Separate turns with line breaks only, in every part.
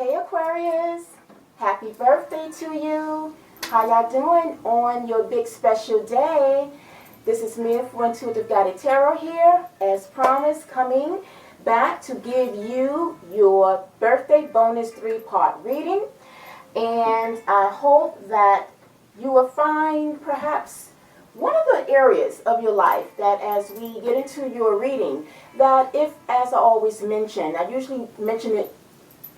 Hey Aquarius, happy birthday to you. How y'all doing on your big special day? This is me for Intuitive Guided Tarot here, as promised, coming back to give you your birthday bonus 3-part reading. And I hope that you will find perhaps one of the areas of your life that as we get into your reading, that if, as I always mention, I usually mention it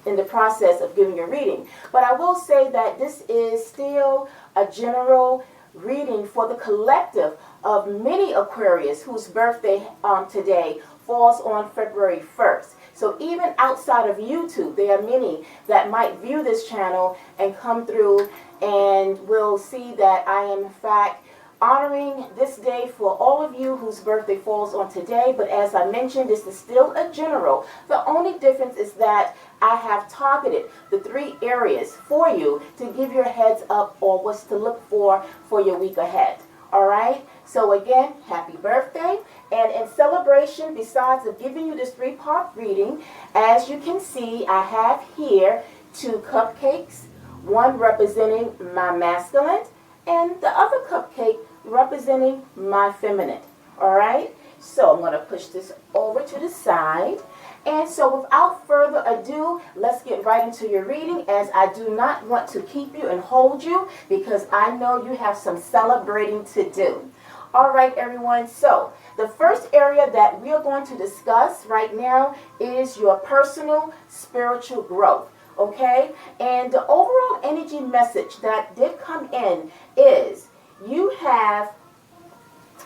in the process of giving your reading, but I will say that this is still a general reading for the collective of many Aquarius whose birthday today falls on February 1st. So even outside of YouTube, there are many that might view this channel and come through and will see that I am in fact honoring this day for all of you whose birthday falls on today. But as I mentioned, this is still a general. The only difference is that I have targeted the 3 areas for you to give your heads up or what's to look for your week ahead. All right? So again, happy birthday. And in celebration, besides of giving you this 3-part reading, as you can see, I have here 2 cupcakes, one representing my masculine and the other cupcake representing my feminine. All right? So I'm going to push this over to the side. And so without further ado, let's get right into your reading, as I do not want to keep you and hold you because I know you have some celebrating to do. All right, everyone. So the first area that we are going to discuss right now is your personal spiritual growth. Okay? And the overall energy message that did come in is you have,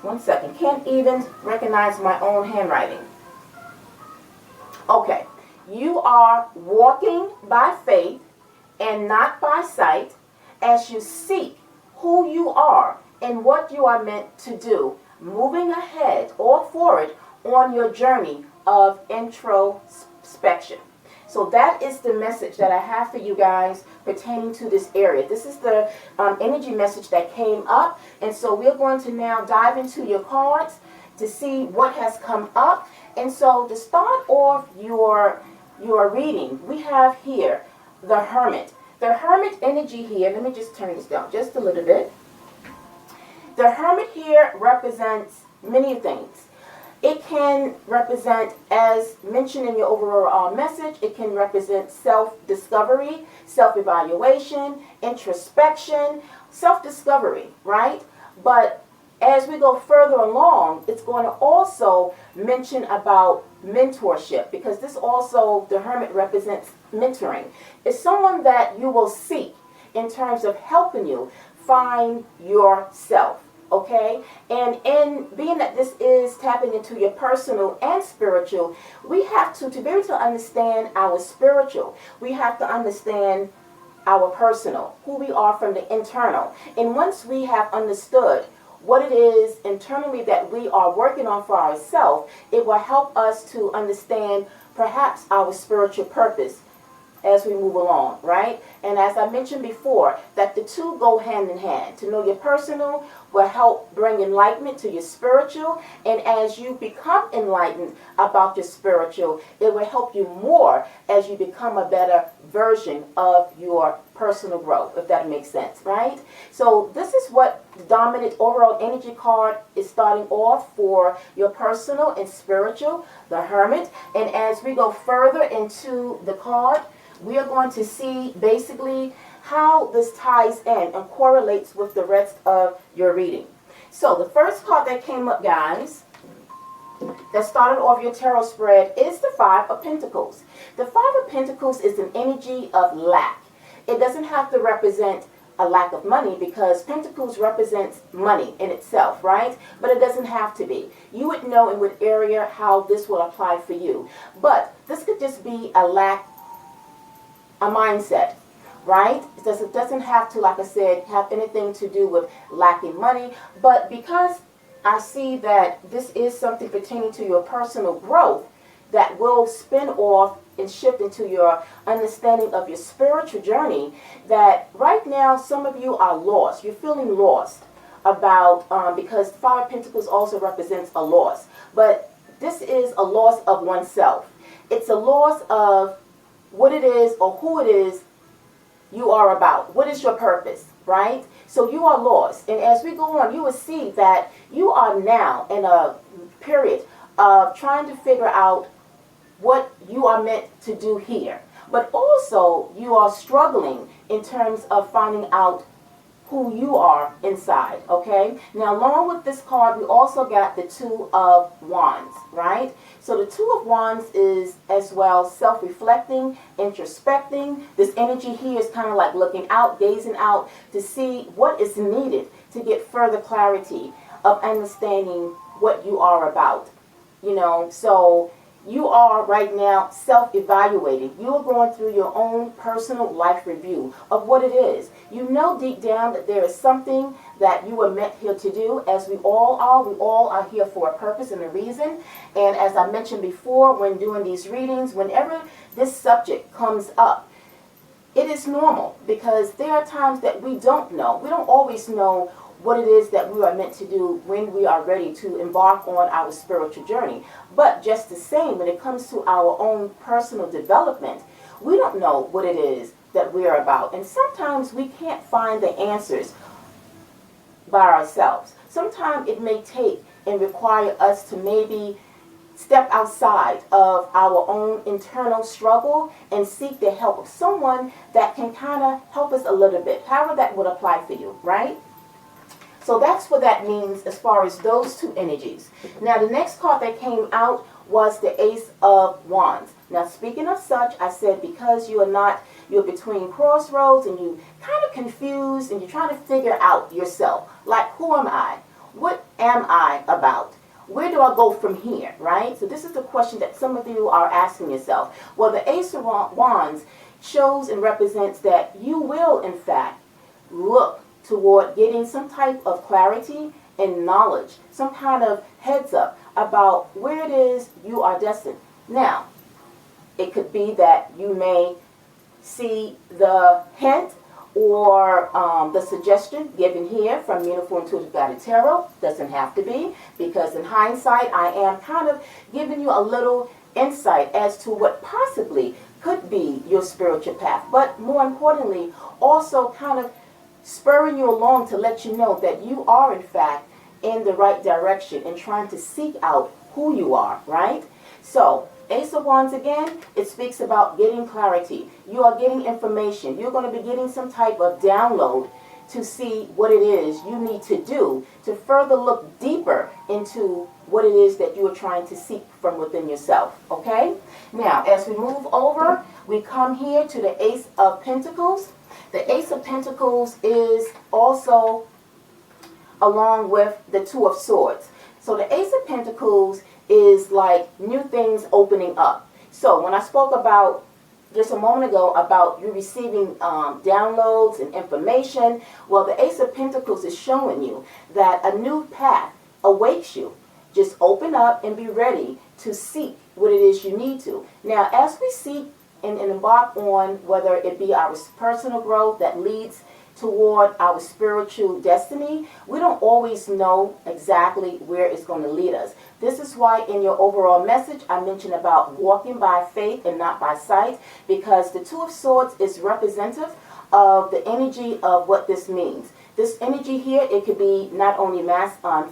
one second, can't even recognize my own handwriting. Okay, you are walking by faith and not by sight as you seek who you are and what you are meant to do, moving ahead or forward on your journey of introspection. So that is the message that I have for you guys pertaining to this area. This is the energy message that came up. And so we're going to now dive into your cards to see what has come up. And so to start off your reading, we have here the Hermit. The Hermit energy here, let me just turn this down just a little bit. The Hermit here represents many things. It can represent, as mentioned in your overall message, it can represent self-discovery, self-evaluation, introspection, self-discovery, right? But as we go further along, it's going to also mention about mentorship, because this also, the Hermit represents mentoring. It's someone that you will seek in terms of helping you find yourself. Okay, and in being that this is tapping into your personal and spiritual, we have to be able to understand our spiritual, we have to understand our personal, who we are from the internal. And once we have understood what it is internally that we are working on for ourselves, it will help us to understand perhaps our spiritual purpose as we move along, right? And as I mentioned before, that the two go hand in hand. To know your personal will help bring enlightenment to your spiritual, and as you become enlightened about your spiritual, it will help you more as you become a better version of your personal growth, if that makes sense, right? So this is what the dominant overall energy card is starting off for your personal and spiritual, the Hermit. And as we go further into the card, we are going to see basically how this ties in and correlates with the rest of your reading. So the first card that came up, guys, that started off your tarot spread is the 5 of Pentacles. The 5 of Pentacles is an energy of lack. It doesn't have to represent a lack of money, because Pentacles represents money in itself, right? But it doesn't have to be. You would know in what area how this will apply for you. But this could just be a lack, a mindset, right? It doesn't have to, like I said, have anything to do with lacking money. But because I see that this is something pertaining to your personal growth that will spin off and shift into your understanding of your spiritual journey, that right now some of you are lost. You're feeling lost about, because 5 of Pentacles also represents a loss. But this is a loss of oneself. It's a loss of what it is or who it is you are about. What is your purpose, right? So you are lost. And as we go on, you will see that you are now in a period of trying to figure out what you are meant to do here. But also, you are struggling in terms of finding out who you are inside, okay? Now, along with this card, we also got the Two of Wands, right? So the Two of Wands is as well self-reflecting, introspecting. This energy here is kind of like looking out, gazing out to see what is needed to get further clarity of understanding what you are about, you know? So you are right now self-evaluating. You are going through your own personal life review of what it is. You know deep down that there is something that you were meant here to do, as we all are. We all are here for a purpose and a reason. And as I mentioned before, when doing these readings, whenever this subject comes up, it is normal, because there are times that we don't know. We don't always know what it is that we are meant to do when we are ready to embark on our spiritual journey. But just the same, when it comes to our own personal development, we don't know what it is that we are about. And sometimes we can't find the answers by ourselves. Sometimes it may take and require us to maybe step outside of our own internal struggle and seek the help of someone that can kind of help us a little bit, however that would apply for you, right? So that's what that means as far as those two energies. Now, the next card that came out was the Ace of Wands. Now, speaking of such, I said because you're between crossroads and you kind of confused and you're trying to figure out yourself. Like, who am I? What am I about? Where do I go from here, right? So this is the question that some of you are asking yourself. Well, the Ace of Wands shows and represents that you will, in fact, look toward getting some type of clarity and knowledge, some kind of heads up about where it is you are destined. Now, it could be that you may see the hint or the suggestion given here from Uniform Intuitive Guided Tarot. Doesn't have to be, because in hindsight, I am kind of giving you a little insight as to what possibly could be your spiritual path. But more importantly, also kind of spurring you along to let you know that you are, in fact, in the right direction and trying to seek out who you are, right? So, Ace of Wands, again, it speaks about getting clarity. You are getting information. You're going to be getting some type of download to see what it is you need to do to further look deeper into what it is that you are trying to seek from within yourself, okay? Now, as we move over, we come here to the Ace of Pentacles. The Ace of Pentacles is also along with the Two of Swords. So the Ace of Pentacles is like new things opening up. So when I spoke about just a moment ago about you receiving downloads and information, well, the Ace of Pentacles is showing you that a new path awaits you. Just open up and be ready to seek what it is you need to. Now, as we seek and embark on whether it be our personal growth that leads toward our spiritual destiny, we don't always know exactly where it's going to lead us. This is why in your overall message I mentioned about walking by faith and not by sight, because the Two of Swords is representative of the energy of what this means. This energy here, it could be not only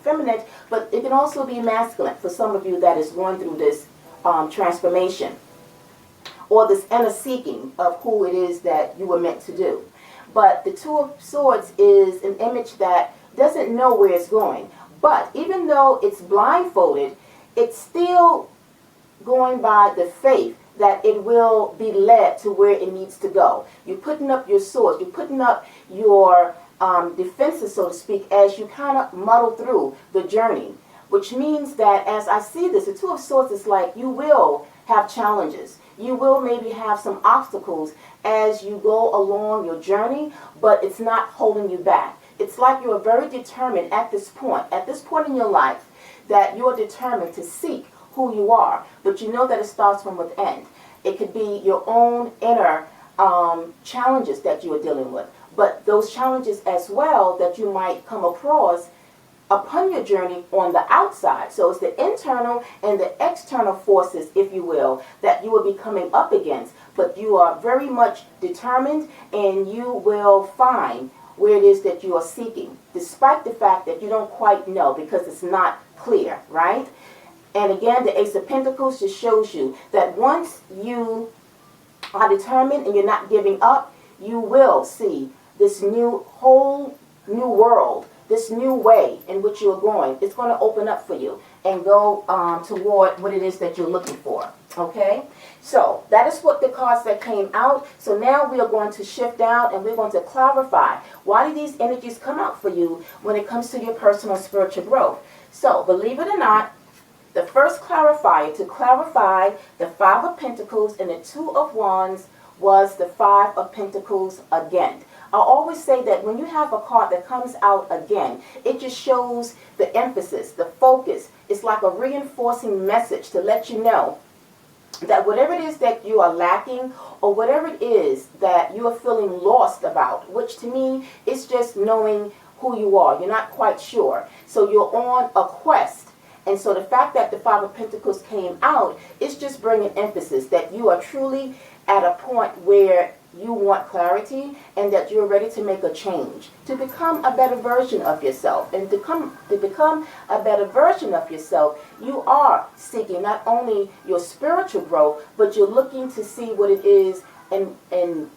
feminine, but it can also be masculine for some of you that is going through this transformation, or this inner seeking of who it is that you were meant to do. But the Two of Swords is an image that doesn't know where it's going. But even though it's blindfolded, it's still going by the faith that it will be led to where it needs to go. You're putting up your swords. You're putting up your defenses, so to speak, as you kind of muddle through the journey. Which means that as I see this, the Two of Swords is like you will have challenges. You will maybe have some obstacles as you go along your journey, but it's not holding you back. It's like you are very determined at this point in your life, that you are determined to seek who you are, but you know that it starts from within. It could be your own inner challenges that you are dealing with, but those challenges as well that you might come across upon your journey on the outside. So it's the internal and the external forces, if you will, that you will be coming up against. but you are very much determined, and you will find where it is that you are seeking, despite the fact that you don't quite know because it's not clear, right? And again, the Ace of Pentacles just shows you that once you are determined and you're not giving up, you will see this whole new world, this new way in which you're going. It's going to open up for you and go toward what it is that you're looking for. Okay? So that is what the cards that came out. So now we are going to shift down and we're going to clarify, why do these energies come out for you when it comes to your personal spiritual growth? So believe it or not, the first clarifier to clarify the Five of Pentacles and the Two of Wands was the Five of Pentacles again. I always say that when you have a card that comes out again, it just shows the emphasis, the focus. It's like a reinforcing message to let you know that whatever it is that you are lacking, or whatever it is that you are feeling lost about, which to me is just knowing who you are. You're not quite sure. So you're on a quest. And so the fact that the Five of Pentacles came out is just bringing emphasis that you are truly at a point where you want clarity and that you're ready to make a change, to become a better version of yourself. And to become a better version of yourself, you are seeking not only your spiritual growth, but you're looking to see what it is and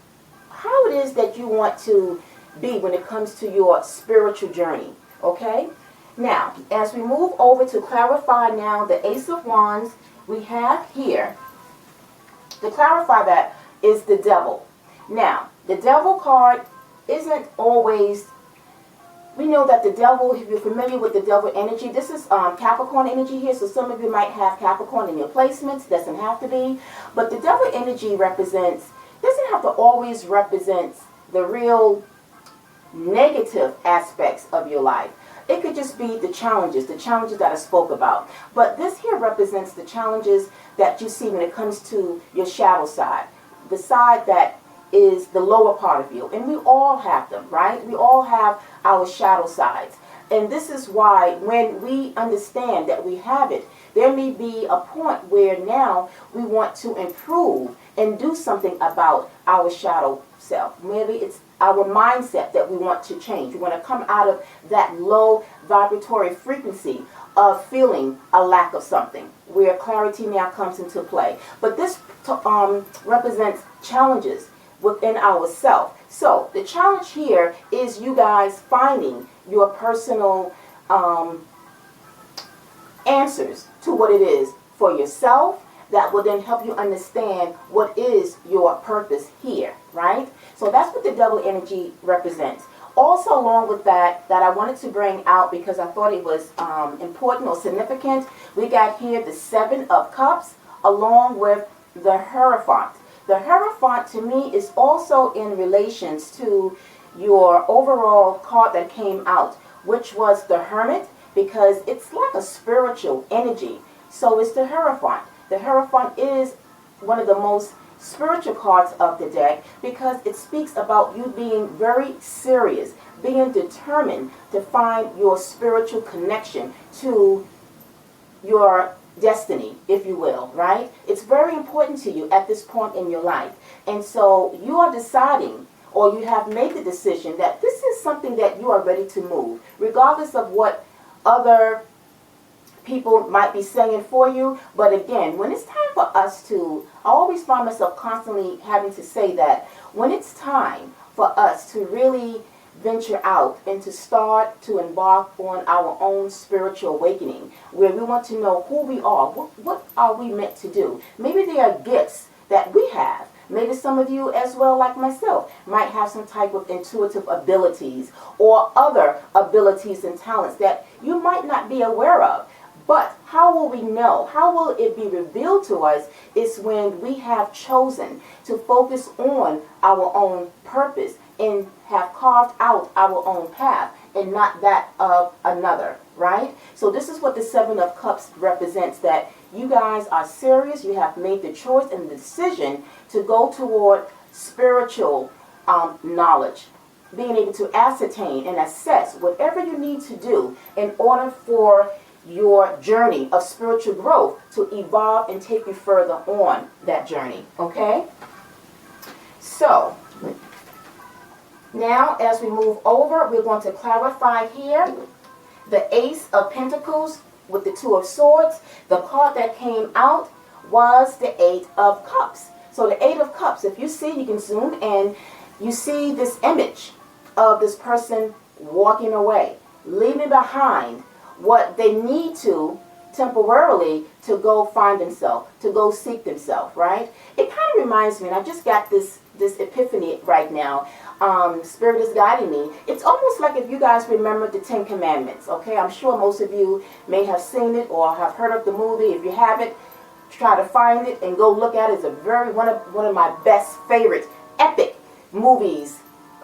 how it is that you want to be when it comes to your spiritual journey. Okay? Now, as we move over to clarify now the Ace of Wands, we have here, to clarify that, is the Devil. Now, the Devil card isn't always, we know that the Devil, if you're familiar with the Devil energy, this is Capricorn energy here, so some of you might have Capricorn in your placements, doesn't have to be, but the Devil energy doesn't have to always represent the real negative aspects of your life. It could just be the challenges that I spoke about. But this here represents the challenges that you see when it comes to your shadow side, the side that is the lower part of you. And we all have them, right? We all have our shadow sides. And this is why when we understand that we have it, there may be a point where now we want to improve and do something about our shadow self. Maybe it's our mindset that we want to change. We want to come out of that low vibratory frequency of feeling a lack of something, where clarity now comes into play. But this represents challenges within ourselves. So the challenge here is you guys finding your personal answers to what it is for yourself that will then help you understand what is your purpose here, right? So that's what the Devil energy represents. Also, along with that I wanted to bring out because I thought it was important or significant, we got here the Seven of Cups along with the Hierophant. The Hierophant to me is also in relations to your overall card that came out, which was the Hermit, because it's like a spiritual energy. So it's the Hierophant. The Hierophant is one of the most spiritual cards of the deck because it speaks about you being very serious, being determined to find your spiritual connection to your destiny, if you will, right? It's very important to you at this point in your life. And so you are deciding, or you have made the decision that this is something that you are ready to move, regardless of what other people might be saying for you. But again, when it's time for us to, I always find myself constantly having to say that when it's time for us to really venture out and to start to embark on our own spiritual awakening, where we want to know who we are, what are we meant to do. Maybe there are gifts that we have. Maybe some of you as well, like myself, might have some type of intuitive abilities or other abilities and talents that you might not be aware of. But how will we know? How will it be revealed to us is when we have chosen to focus on our own purpose and have carved out our own path and not that of another, right? So this is what the Seven of Cups represents, that you guys are serious. You have made the choice and the decision to go toward spiritual knowledge, being able to ascertain and assess whatever you need to do in order for your journey of spiritual growth to evolve and take you further on that journey, okay? Now, as we move over, we're going to clarify here the Ace of Pentacles with the Two of Swords. The card that came out was the Eight of Cups. So the Eight of Cups, if you see, you can zoom in, you see this image of this person walking away, leaving behind what they need to temporarily to go find themselves, to go seek themselves, right? It kind of reminds me, and I just got this epiphany right now. Spirit is guiding me. It's almost like if you guys remember the Ten Commandments, okay? I'm sure most of you may have seen it or have heard of the movie. If you haven't, try to find it and go look at it. It's a one of my best favorite epic movies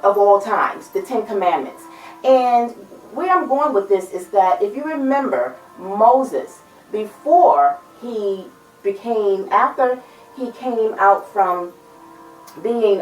of all times, the Ten Commandments. And where I'm going with this is that if you remember Moses, before he became, after he came out from being,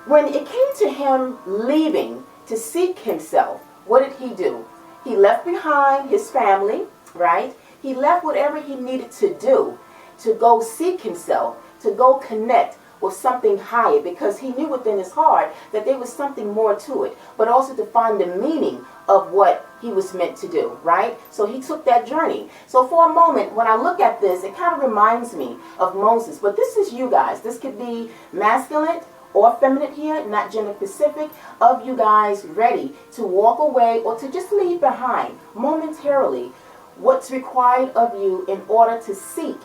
when it came to him leaving to seek himself, what did he do? He left behind his family, right? He left whatever he needed to do to go seek himself, to go connect with something higher, because he knew within his heart that there was something more to it, but also to find the meaning of what he was meant to do, right? So he took that journey. So for a moment, when I look at this, it kind of reminds me of Moses. But this is you guys. This could be masculine or feminine here, not gender specific, of you guys ready to walk away or to just leave behind momentarily what's required of you in order to seek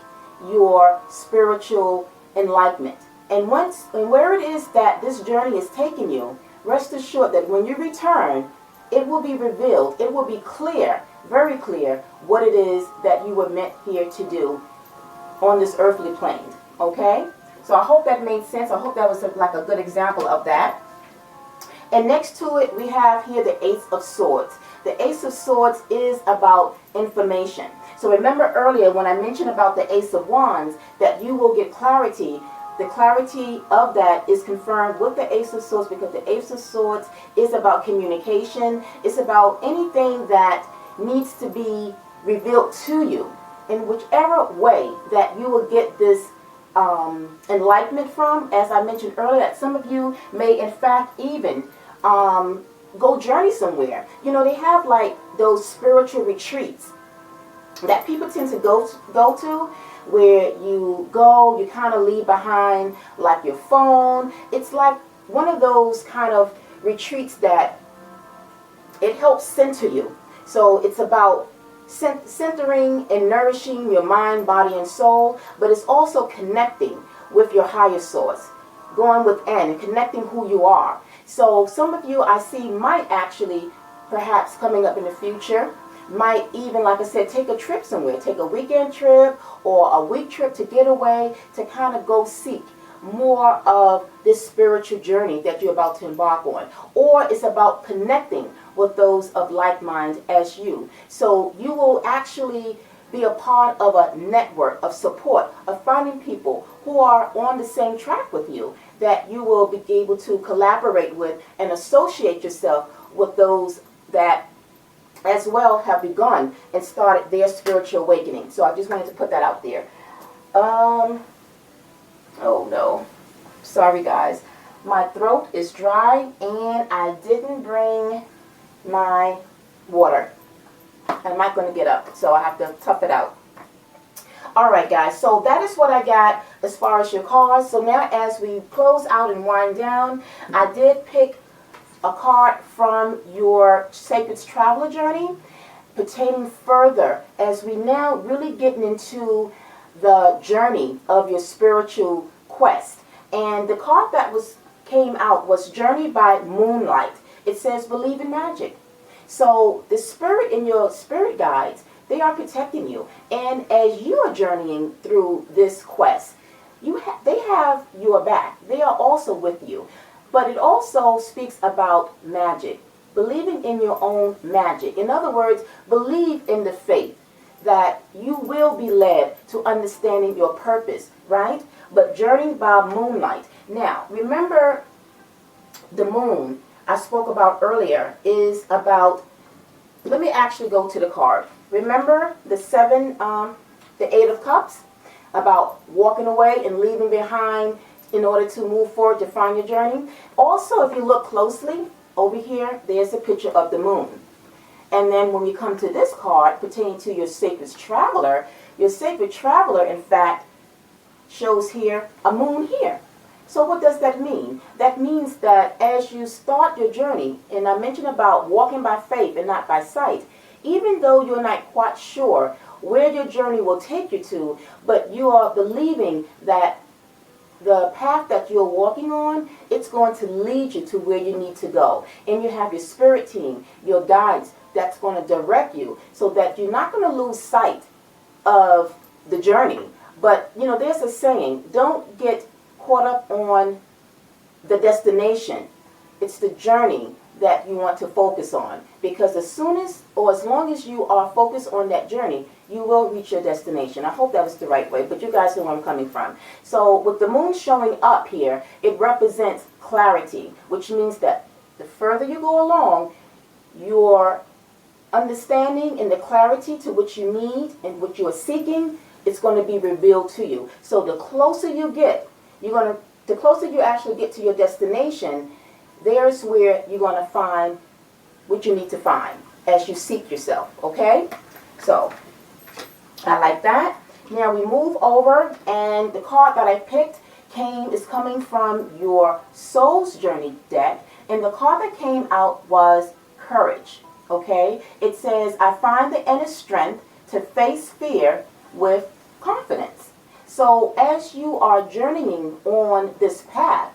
your spiritual enlightenment. And where it is that this journey is taking you, rest assured that when you return, it will be revealed, it will be clear, very clear, what it is that you were meant here to do on this earthly plane, okay? So I hope that made sense. I hope that was like a good example of that. And next to it, we have here the Ace of Swords. The Ace of Swords is about information. So remember earlier when I mentioned about the Ace of Wands, that you will get clarity. The clarity of that is confirmed with the Ace of Swords, because the Ace of Swords is about communication. It's about anything that needs to be revealed to you in whichever way that you will get this enlightenment from. As I mentioned earlier, that some of you may in fact even go journey somewhere. You know, they have like those spiritual retreats that people tend to go to, where you go, you kind of leave behind like your phone. It's like one of those kind of retreats that it helps center you. So it's about centering and nourishing your mind, body, and soul, but it's also connecting with your higher source, going within and connecting who you are. So some of you I see might actually, perhaps coming up in the future, might even, like I said, take a trip somewhere, take a weekend trip or a week trip to get away, to kind of go seek more of this spiritual journey that you're about to embark on. Or it's about connecting with those of like mind as you. So you will actually be a part of a network of support, of finding people who are on the same track with you, that you will be able to collaborate with and associate yourself with those that as well have begun and started their spiritual awakening. So I just wanted to put that out there. Oh no, sorry guys, my throat is dry and I didn't bring my water. I'm not going to get up, so I have to tough it out. Alright guys, so that is what I got as far as your cards. So now as we close out and wind down, I did pick a card from your Sacred Traveler Journey pertaining further as we now really getting into the journey of your spiritual quest. And the card that came out was Journey by Moonlight. It says believe in magic. So the spirit and your spirit guides, they are protecting you. And as you are journeying through this quest, they have your back. They are also with you. But it also speaks about magic, believing in your own magic. In other words, believe in the faith that you will be led to understanding your purpose, right? But Journey by Moonlight. Now, remember the moon I spoke about earlier is about, let me actually go to the card. Remember the Eight of Cups, about walking away and leaving behind in order to move forward, define your journey. Also, if you look closely, over here, there's a picture of the moon. And then when we come to this card pertaining to your sacred traveler, in fact, shows here a moon here. So what does that mean? That means that as you start your journey, and I mentioned about walking by faith and not by sight, even though you're not quite sure where your journey will take you to, but you are believing that the path that you're walking on, it's going to lead you to where you need to go. And you have your spirit team, your guides, that's going to direct you so that you're not going to lose sight of the journey. But, you know, there's a saying, don't get caught up on the destination. It's the journey that you want to focus on. Because as long as you are focused on that journey, you will reach your destination. I hope that was the right way, but you guys know where I'm coming from. So with the moon showing up here, it represents clarity, which means that the further you go along, your understanding and the clarity to which you need and what you are seeking, it's going to be revealed to you. So the closer you get, the closer you actually get to your destination, there's where you're going to find what you need to find as you seek yourself, okay? So, I like that. Now we move over, and the card that I picked is coming from your Soul's Journey deck, and the card that came out was Courage, okay? It says, I find the inner strength to face fear with confidence. So as you are journeying on this path,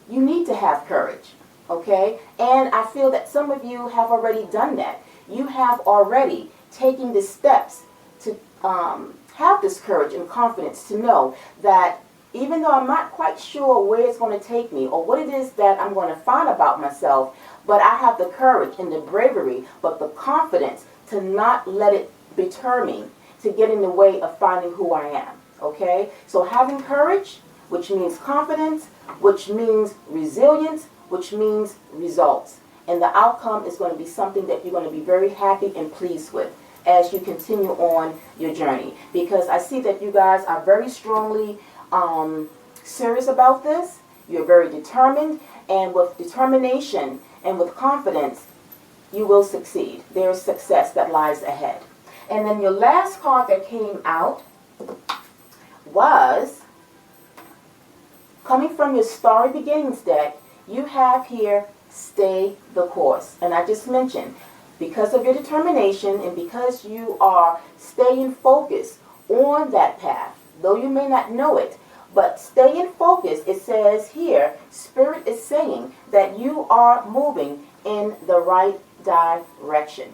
you need to have courage, okay? And I feel that some of you have already done that. You have already taken the steps to have this courage and confidence to know that even though I'm not quite sure where it's going to take me or what it is that I'm going to find about myself, but I have the courage and the bravery, but the confidence to not let it deter me, to get in the way of finding who I am, okay? So having courage, which means confidence, which means resilience, which means results. And the outcome is going to be something that you're going to be very happy and pleased with as you continue on your journey. Because I see that you guys are very strongly serious about this. You're very determined, and with determination and with confidence, you will succeed. There is success that lies ahead. And then your last card that came out was, coming from your Starry Beginnings deck, you have here, Stay the Course. And I just mentioned, because of your determination and because you are staying focused on that path, though you may not know it, but staying focused, it says here, Spirit is saying that you are moving in the right direction.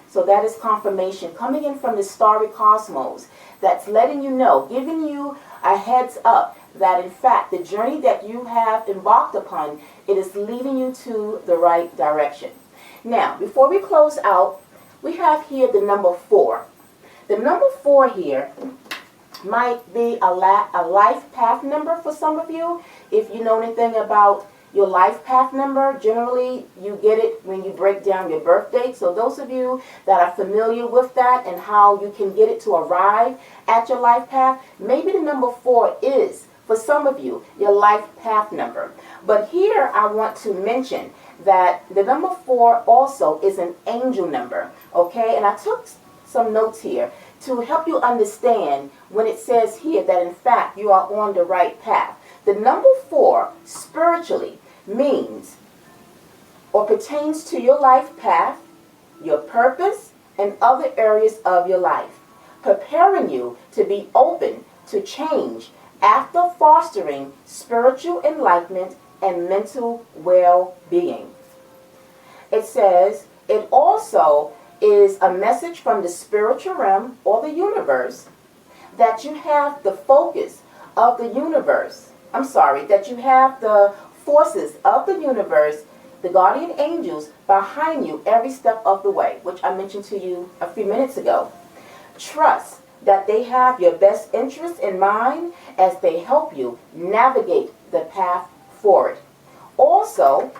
So that is confirmation coming in from the starry cosmos that's letting you know, giving you a heads up that in fact the journey that you have embarked upon, it is leading you to the right direction. Now, before we close out, we have here the number 4. The number 4 here might be a life path number for some of you. If you know anything about your life path number, generally you get it when you break down your birth date. So those of you that are familiar with that and how you can get it to arrive at your life path, maybe the number 4 is, for some of you, your life path number. But here I want to mention that the number 4 also is an angel number, okay? And I took some notes here to help you understand when it says here that in fact you are on the right path. The number 4 spiritually means or pertains to your life path, your purpose, and other areas of your life, preparing you to be open to change after fostering spiritual enlightenment and mental well-being. It says it also is a message from the spiritual realm or the universe that you have the focus of the universe. That you have the forces of the universe, the guardian angels, behind you every step of the way, which I mentioned to you a few minutes ago. Trust that they have your best interest in mind as they help you navigate the path forward. Also,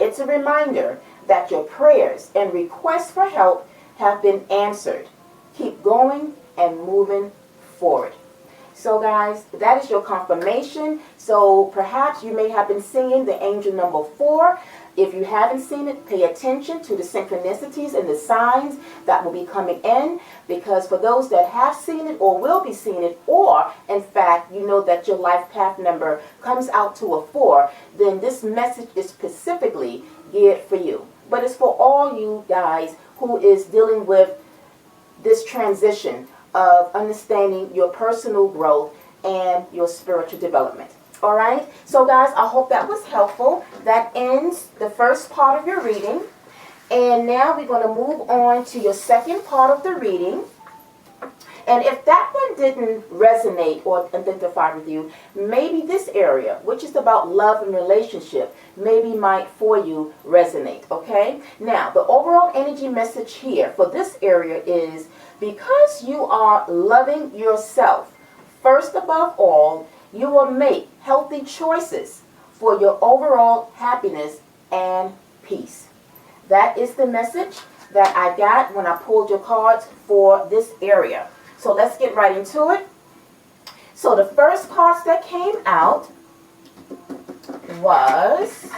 it's a reminder that your prayers and requests for help have been answered. Keep going and moving forward. So guys, that is your confirmation. So perhaps you may have been seeing the angel number 4. If you haven't seen it, pay attention to the synchronicities and the signs that will be coming in, because for those that have seen it or will be seeing it, or in fact you know that your life path number comes out to a 4, then this message is specifically geared for you. But it's for all you guys who is dealing with this transition of understanding your personal growth and your spiritual development. All right, so guys, I hope that was helpful. That ends the first part of your reading. And now we're going to move on to your second part of the reading. And if that one didn't resonate or identify with you, maybe this area, which is about love and relationship, maybe might for you resonate, okay? Now, the overall energy message here for this area is, because you are loving yourself, first above all, you will make healthy choices for your overall happiness and peace. That is the message that I got when I pulled your cards for this area. So let's get right into it. So the first cards that came out was,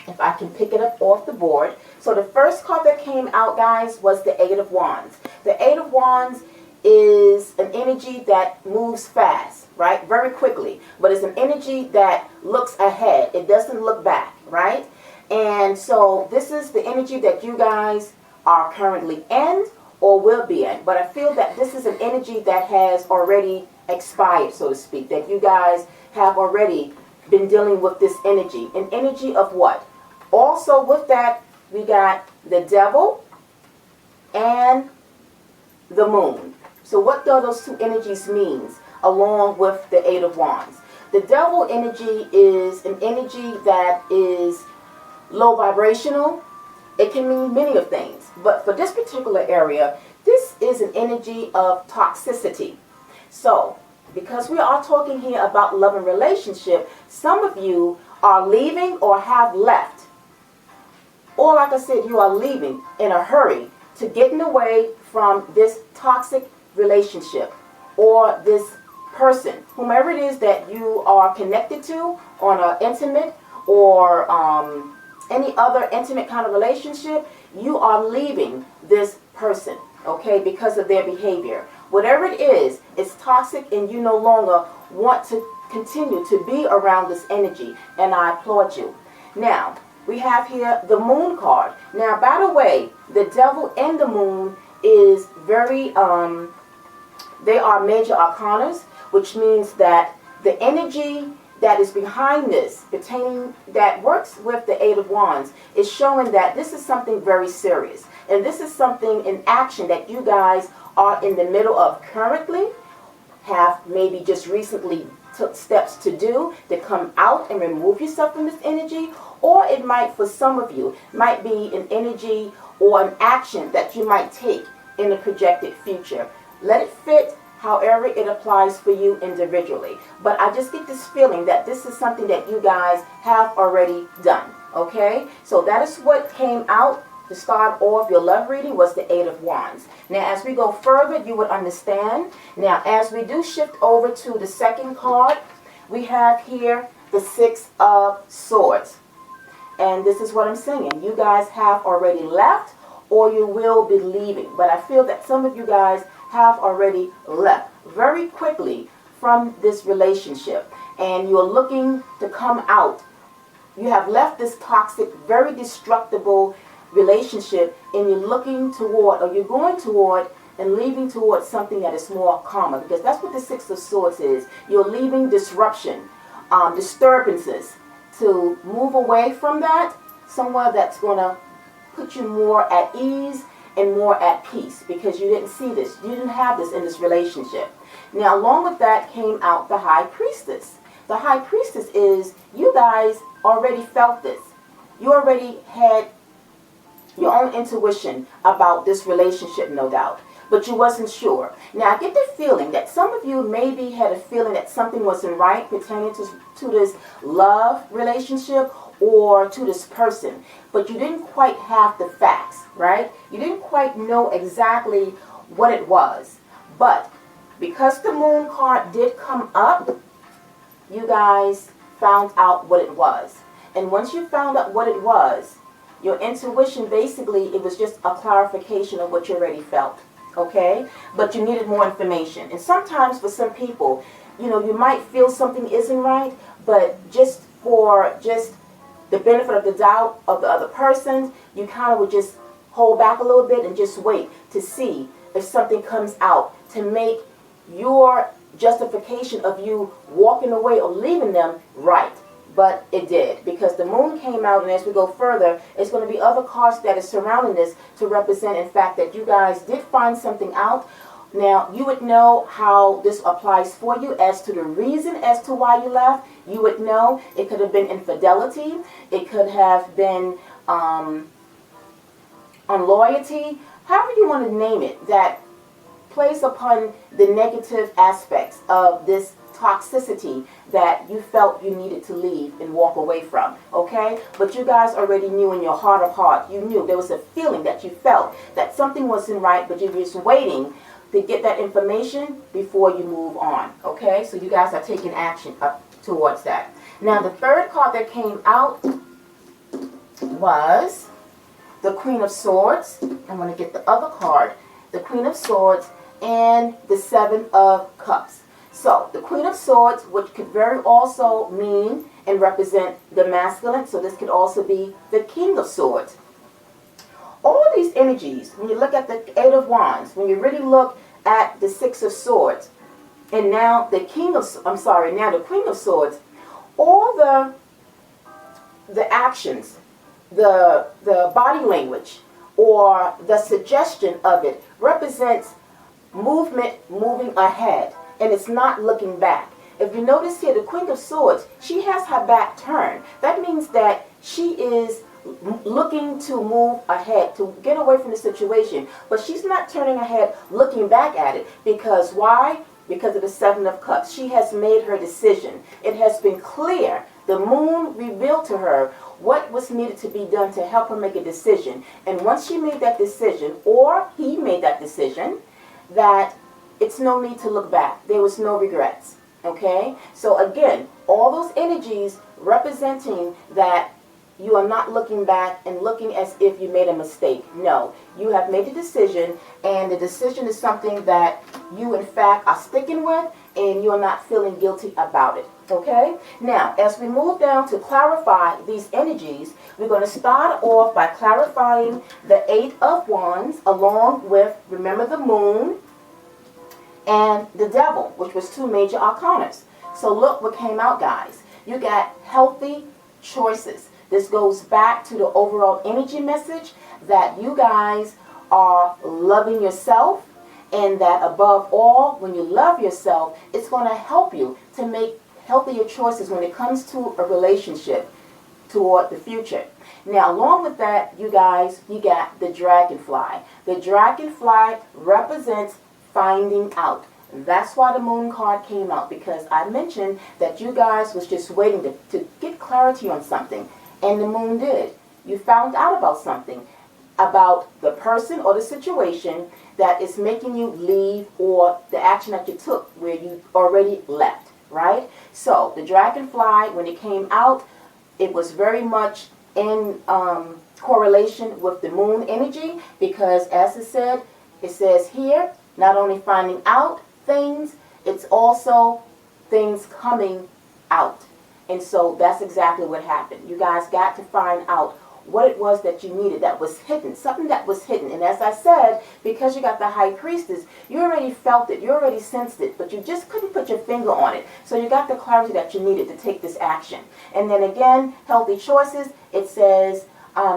if I can pick it up off the board. So the first card that came out, guys, was the 8 of Wands. The 8 of Wands is an energy that moves fast, right? Very quickly. But it's an energy that looks ahead. It doesn't look back, right? And so this is the energy that you guys are currently in or will be in. But I feel that this is an energy that has already expired, so to speak. That you guys have already been dealing with this energy. An energy of what? Also with that, we got the devil and the moon. So what do those two energies mean along with the 8 of Wands? The devil energy is an energy that is low vibrational. It can mean many of things. But for this particular area, this is an energy of toxicity. So, because we are talking here about love and relationship, some of you are leaving or have left. Or like I said, you are leaving in a hurry to getting away from this toxic relationship or this person, whomever it is that you are connected to on an intimate or any other intimate kind of relationship. You are leaving this person, okay, because of their behavior. Whatever it is, it's toxic and you no longer want to continue to be around this energy, and I applaud you. Now, we have here the moon card. Now, by the way, the devil and the moon is very, they are major arcanas, which means that the energy that is behind this, pertaining, that works with the 8 of Wands, is showing that this is something very serious. And this is something in action that you guys are in the middle of currently, have maybe just recently took steps to do to come out and remove yourself from this energy. Or it might, for some of you, might be an energy or an action that you might take in the projected future. Let it fit however it applies for you individually. But I just get this feeling that this is something that you guys have already done. Okay? So that is what came out to start off your love reading, was the 8 of Wands. Now, as we go further, you would understand. Now, as we do shift over to the second card, we have here the 6 of Swords. And this is what I'm saying. You guys have already left, or you will be leaving. But I feel that some of you guys have already left very quickly from this relationship, and you're looking to come out. You have left this toxic, very destructible relationship, and you're looking toward, or you're going toward and leaving towards something that is more calmer, because that's what the 6 of Swords is. You're leaving disruption, disturbances, to move away from that, somewhere that's going to put you more at ease and more at peace, because you didn't see this. You didn't have this in this relationship. Now, along with that came out the High Priestess. The High Priestess is, you guys already felt this. You already had your own intuition about this relationship, no doubt, but you wasn't sure. Now, I get the feeling that some of you maybe had a feeling that something wasn't right pertaining to this love relationship or to this person, but you didn't quite have the facts, right? You didn't quite know exactly what it was. But because the moon card did come up, you guys found out what it was. And once you found out what it was, your intuition, basically, it was just a clarification of what you already felt. Okay? But you needed more information. And sometimes for some people, you know, you might feel something isn't right, but just for the benefit of the doubt of the other person, you kind of would just hold back a little bit and just wait to see if something comes out to make your justification of you walking away or leaving them right. But it did, because the moon came out, and as we go further, it's going to be other cards that is surrounding this to represent, in fact, that you guys did find something out. Now, you would know how this applies for you as to the reason as to why you left. You would know it could have been infidelity. It could have been unloyalty. However you want to name it, that plays upon the negative aspects of this toxicity that you felt you needed to leave and walk away from, okay? But you guys already knew in your heart of heart, you knew there was a feeling that you felt that something wasn't right, but you're just waiting to get that information before you move on, okay? So you guys are taking action up towards that. Now, the third card that came out was the Queen of Swords. I'm going to get the other card, the Queen of Swords, and the Seven of Cups. So, the Queen of Swords, which could very also mean and represent the masculine, so this could also be the King of Swords. All of these energies, when you look at the Eight of Wands, when you really look at the Six of Swords, and now the Queen of Swords, all the actions, the body language, or the suggestion of it represents movement, moving ahead. And it's not looking back. If you notice here, the Queen of Swords, she has her back turned. That means that she is looking to move ahead, to get away from the situation. But she's not turning her head, looking back at it. Because why? Because of the Seven of Cups. She has made her decision. It has been clear. The moon revealed to her what was needed to be done to help her make a decision. And once she made that decision, or he made that decision, that it's no need to look back. There was no regrets. Okay? So again, all those energies representing that you are not looking back and looking as if you made a mistake. No. You have made a decision, and the decision is something that you in fact are sticking with, and you are not feeling guilty about it. Okay? Now, as we move down to clarify these energies, we're going to start off by clarifying the Eight of Wands along with, remember, the moon and the Devil, which was two major arcanas. So look what came out, guys. You got healthy choices. This goes back to the overall energy message that you guys are loving yourself, and that above all, when you love yourself, it's going to help you to make healthier choices when it comes to a relationship toward the future. Now, along with that, you guys, you got the Dragonfly. The Dragonfly represents finding out. That's why the moon card came out, because I mentioned that you guys was just waiting to get clarity on something, and the moon did. You found out about something, about the person or the situation that is making you leave, or the action that you took where you already left, right? So the Dragonfly, when it came out, it was very much in correlation with the moon energy, because as it says here, not only finding out things, it's also things coming out. And so that's exactly what happened. You guys got to find out what it was that you needed that was hidden, something that was hidden. And as I said, because you got the High Priestess, you already felt it, you already sensed it, but you just couldn't put your finger on it. So you got the clarity that you needed to take this action. And then again, healthy choices, it says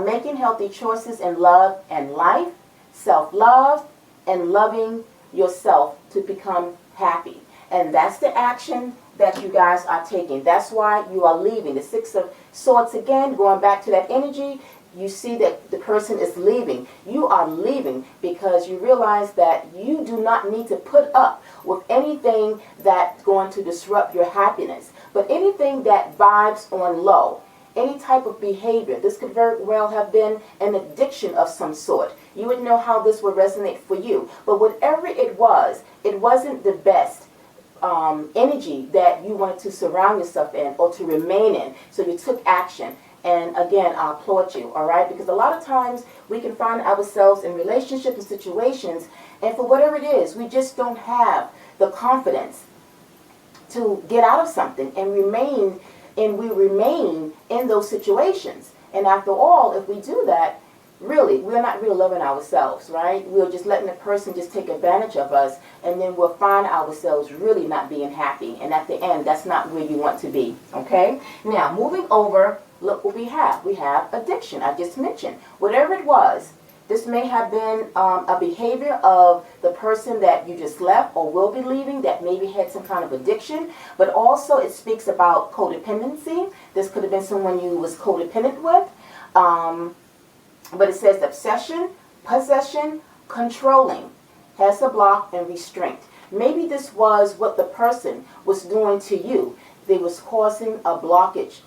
making healthy choices in love and life, self-love, and loving yourself to become happy. And that's the action that you guys are taking. That's why you are leaving. The Six of Swords, again, going back to that energy, you see that the person is leaving. You are leaving because you realize that you do not need to put up with anything that's going to disrupt your happiness. But anything that vibes on low, any type of behavior. This could very well have been an addiction of some sort. You would know how this would resonate for you. But whatever it was, it wasn't the best energy that you wanted to surround yourself in or to remain in. So you took action. And again, I applaud you, all right? Because a lot of times we can find ourselves in relationships and situations, and for whatever it is, we just don't have the confidence to get out of something and we remain in those situations. And after all, if we do that, really, we're not really loving ourselves, right? We're just letting the person just take advantage of us, and then we'll find ourselves really not being happy. And at the end, that's not where you want to be, okay? Now, moving over, look what we have. We have addiction, I just mentioned. Whatever it was, this may have been a behavior of the person that you just left or will be leaving that maybe had some kind of addiction, but also it speaks about codependency. This could have been someone you was codependent with. But it says obsession, possession, controlling, has a block, and restraint. Maybe this was what the person was doing to you. They was causing a blockage.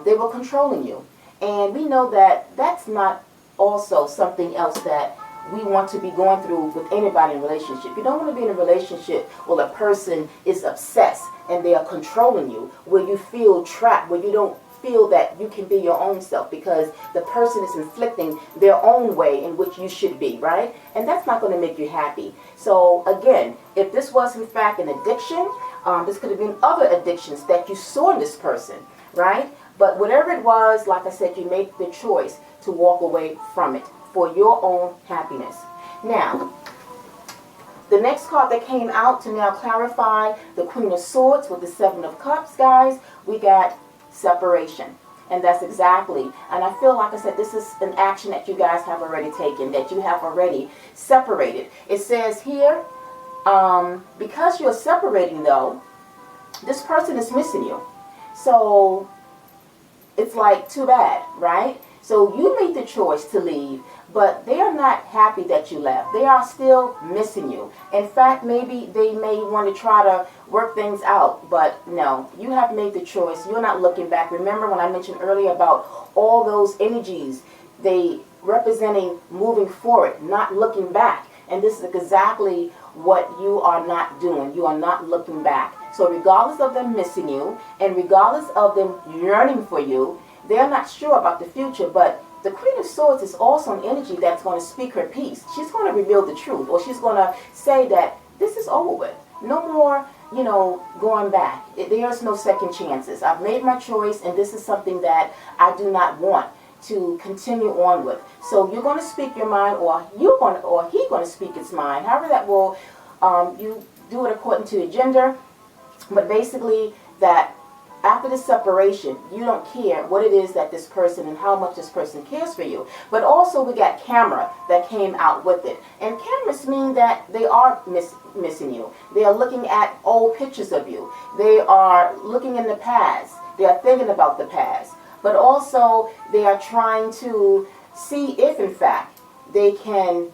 They were controlling you. And we know that that's not also something else that we want to be going through with anybody in a relationship. You don't want to be in a relationship where a person is obsessed and they are controlling you, where you feel trapped, where you don't feel that you can be your own self because the person is inflicting their own way in which you should be, right? And that's not going to make you happy. So again, if this was in fact an addiction, this could have been other addictions that you saw in this person, right? But whatever it was, like I said, you made the choice to walk away from it for your own happiness. Now, the next card that came out to now clarify the Queen of Swords with the Seven of Cups, guys, we got separation. And that's exactly, and I feel like I said, this is an action that you guys have already taken, that you have already separated. It says here, because you're separating though, this person is missing you. So it's like too bad, right? So you made the choice to leave, but they are not happy that you left. They are still missing you. In fact, maybe they may want to try to work things out, but no, you have made the choice. You're not looking back. Remember when I mentioned earlier about all those energies, they representing moving forward, not looking back. And this is exactly what you are not doing. You are not looking back. So regardless of them missing you, and regardless of them yearning for you, they're not sure about the future, but the Queen of Swords is also an energy that's going to speak her piece. She's going to reveal the truth, or she's going to say that this is over with. No more, going back. There's no second chances. I've made my choice, and this is something that I do not want to continue on with. So you're going to speak your mind, or he's going to speak his mind. However that will, you do it according to your gender. But basically, that after the separation, you don't care what it is that this person and how much this person cares for you. But also we got camera that came out with it. And cameras mean that they are missing you. They are looking at old pictures of you. They are looking in the past. They are thinking about the past. But also they are trying to see if in fact they can,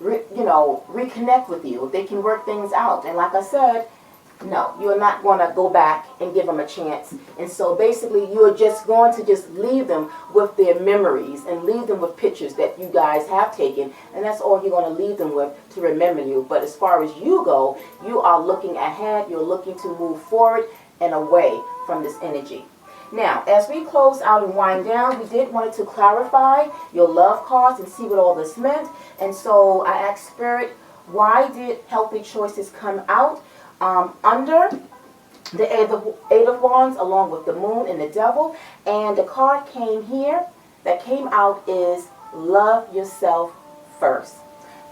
reconnect with you. They can work things out. And like I said, no, you're not going to go back and give them a chance. And so basically you're just going to just leave them with their memories and leave them with pictures that you guys have taken. And that's all you're going to leave them with to remember you. But as far as you go, you are looking ahead. You're looking to move forward and away from this energy. Now, as we close out and wind down, we did want to clarify your love cards and see what all this meant. And so I asked Spirit, why did healthy choices come out? Under the Eight of Wands, along with the Moon and the Devil. And the card came here, that came out is love yourself first.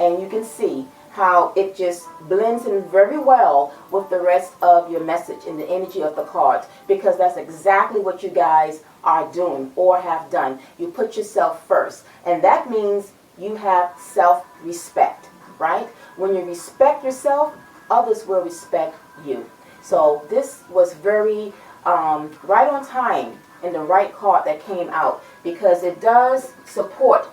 And you can see how it just blends in very well with the rest of your message and the energy of the cards, because that's exactly what you guys are doing or have done. You put yourself first. And that means you have self-respect, right? When you respect yourself, others will respect you. So this was very right on time and the right card that came out, because it does support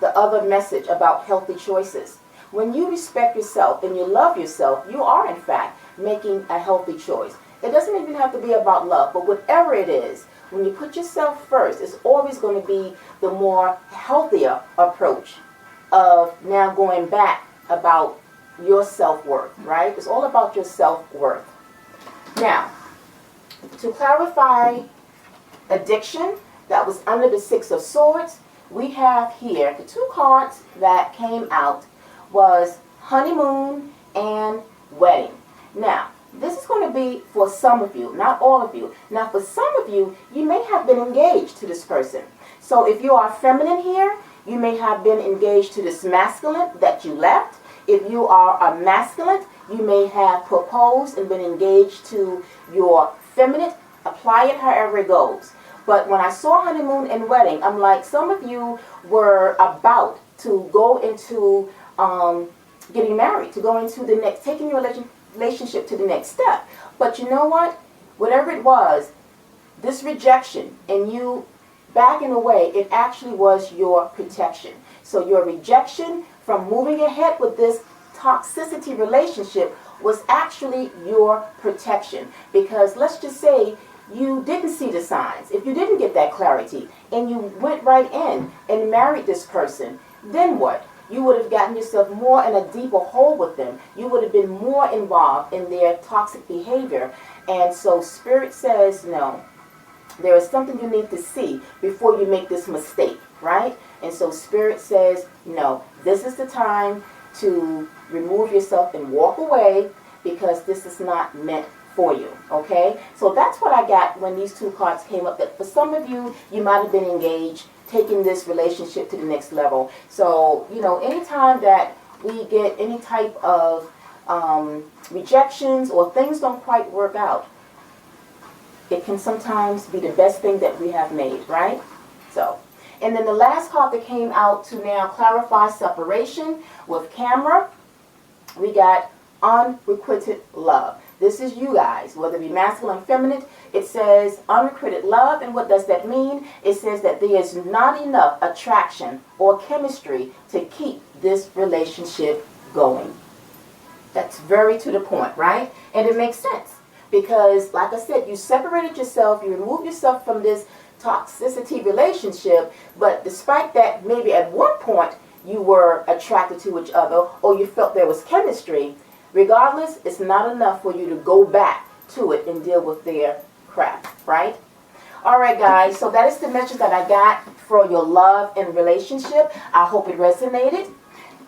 the other message about healthy choices. When you respect yourself and you love yourself, you are in fact making a healthy choice. It doesn't even have to be about love, but whatever it is, when you put yourself first, it's always going to be the more healthier approach of now going back about your self-worth, right? It's all about your self-worth. Now, to clarify addiction that was under the Six of Swords, we have here the two cards that came out was honeymoon and wedding. Now, this is going to be for some of you, not all of you. Now, for some of you, you may have been engaged to this person. So if you are feminine here, you may have been engaged to this masculine that you left. If you are a masculine, you may have proposed and been engaged to your feminine. Apply it however it goes. But when I saw honeymoon and wedding, I'm like, some of you were about to go into getting married, to go into the next, taking your relationship to the next step. But you know what? Whatever it was, this rejection and you backing away, it actually was your protection. So your rejection from moving ahead with this toxicity relationship was actually your protection. Because let's just say you didn't see the signs. If you didn't get that clarity and you went right in and married this person, then what? You would have gotten yourself more in a deeper hole with them. You would have been more involved in their toxic behavior. And so Spirit says, no, there is something you need to see before you make this mistake, right? And so Spirit says, no, this is the time to remove yourself and walk away, because this is not meant for you, okay? So that's what I got when these two cards came up. That for some of you, you might have been engaged, taking this relationship to the next level. So, you know, anytime that we get any type of rejections or things don't quite work out, it can sometimes be the best thing that we have made, right? So, and then the last card that came out to now clarify separation with camera, we got unrequited love. This is you guys, whether it be masculine or feminine. It says unrequited love. And what does that mean? It says that there is not enough attraction or chemistry to keep this relationship going. That's very to the point, right? And it makes sense. Because, like I said, you separated yourself, you removed yourself from this toxicity relationship, but despite that, maybe at one point you were attracted to each other or you felt there was chemistry. Regardless, it's not enough for you to go back to it and deal with their crap, right? All right, guys, so that is the message that I got for your love and relationship. I hope it resonated.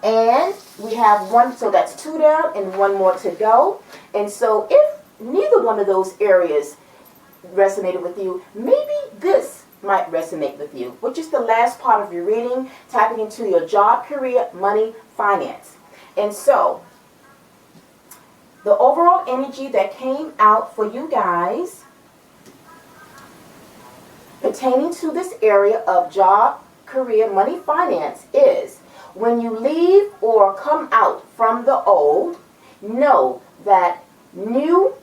And we have one, so that's 2 down and 1 more to go. And so if neither one of those areas resonated with you, maybe this might resonate with you, which is the last part of your reading, tapping into your job, career, money, finance. And so the overall energy that came out for you guys pertaining to this area of job, career, money, finance is, when you leave or come out from the old, know that new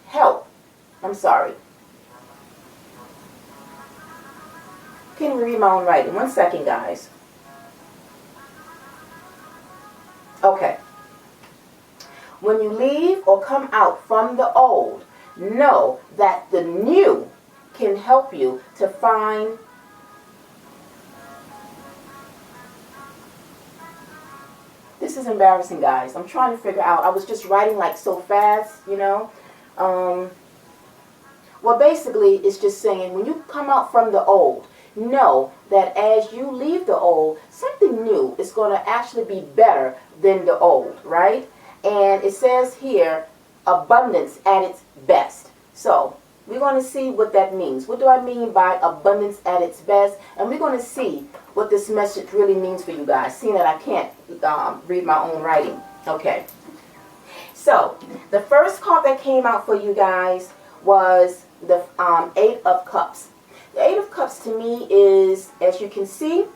help, Can you read my own writing? 1 second, guys. Okay. When you leave or come out from the old, know that the new can help you to find This is embarrassing, guys. I'm trying to figure out. I was just writing like so fast, you know. Well, basically, it's just saying when you come out from the old, know that as you leave the old, something new is going to actually be better than the old, right? And it says here, abundance at its best. So we're going to see what that means. What do I mean by abundance at its best? And we're going to see what this message really means for you guys, seeing that I can't read my own writing. Okay. So the first card that came out for you guys was the 8 of Cups. The 8 of Cups to me is, as you can see,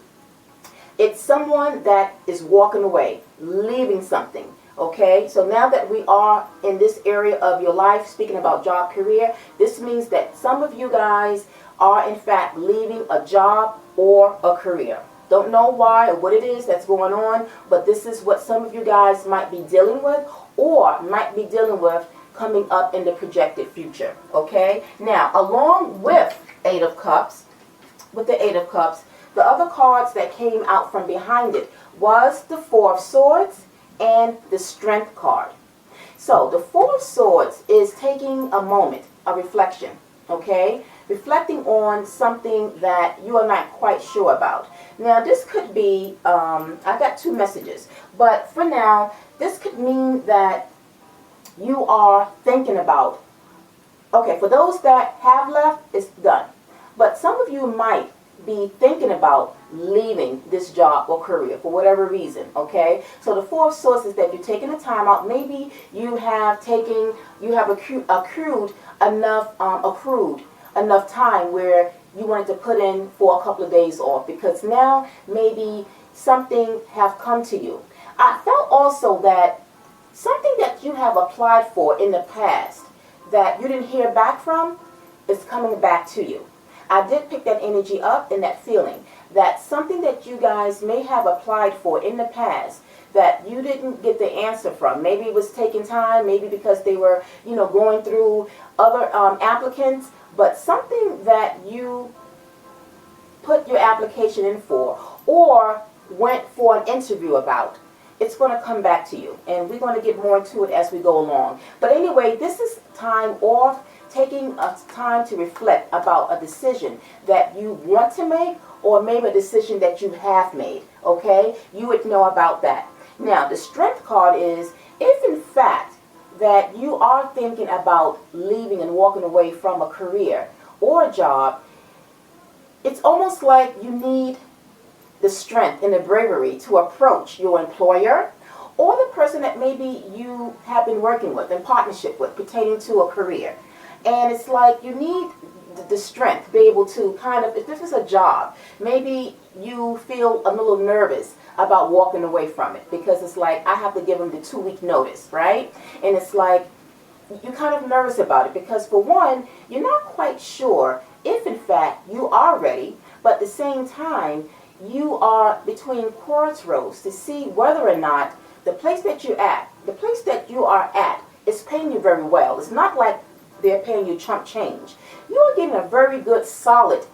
it's someone that is walking away, leaving something. Okay, so now that we are in this area of your life, speaking about job, career, this means that some of you guys are in fact leaving a job or a career. Don't know why or what it is that's going on, but this is what some of you guys might be dealing with or might be dealing with coming up in the projected future. Okay, now along with Eight of Cups. With the Eight of Cups, the other cards that came out from behind it was the Four of Swords and the Strength card. So the Four of Swords is taking a moment, a reflection, okay? Reflecting on something that you are not quite sure about. Now this could be, I got two messages, but for now, this could mean that you are thinking about, okay, for those that have left, it's done. But some of you might be thinking about leaving this job or career for whatever reason, okay? So the Four of Swords is that you're taking a time out. Maybe you have accrued enough time where you wanted to put in for a couple of days off, because now maybe something have come to you. I felt also that something that you have applied for in the past that you didn't hear back from is coming back to you. I did pick that energy up and that feeling that something that you guys may have applied for in the past that you didn't get the answer from. Maybe it was taking time, maybe because they were, going through other applicants, but something that you put your application in for or went for an interview about, it's going to come back to you. And we're going to get more into it as we go along. But anyway, this is time off, taking a time to reflect about a decision that you want to make or maybe a decision that you have made, okay? You would know about that. Now, the Strength card is, if in fact that you are thinking about leaving and walking away from a career or a job, it's almost like you need the strength and the bravery to approach your employer or the person that maybe you have been working with in partnership with pertaining to a career. And it's like you need the strength to be able to kind of, if this is a job, maybe you feel a little nervous about walking away from it because it's like, I have to give them the 2-week notice, right? And it's like, you're kind of nervous about it because for one, you're not quite sure if in fact you are ready, but at the same time, you are between crossroads to see whether or not the place that you are at is paying you very well. It's not like they're paying you chump change. You are getting a very good, solid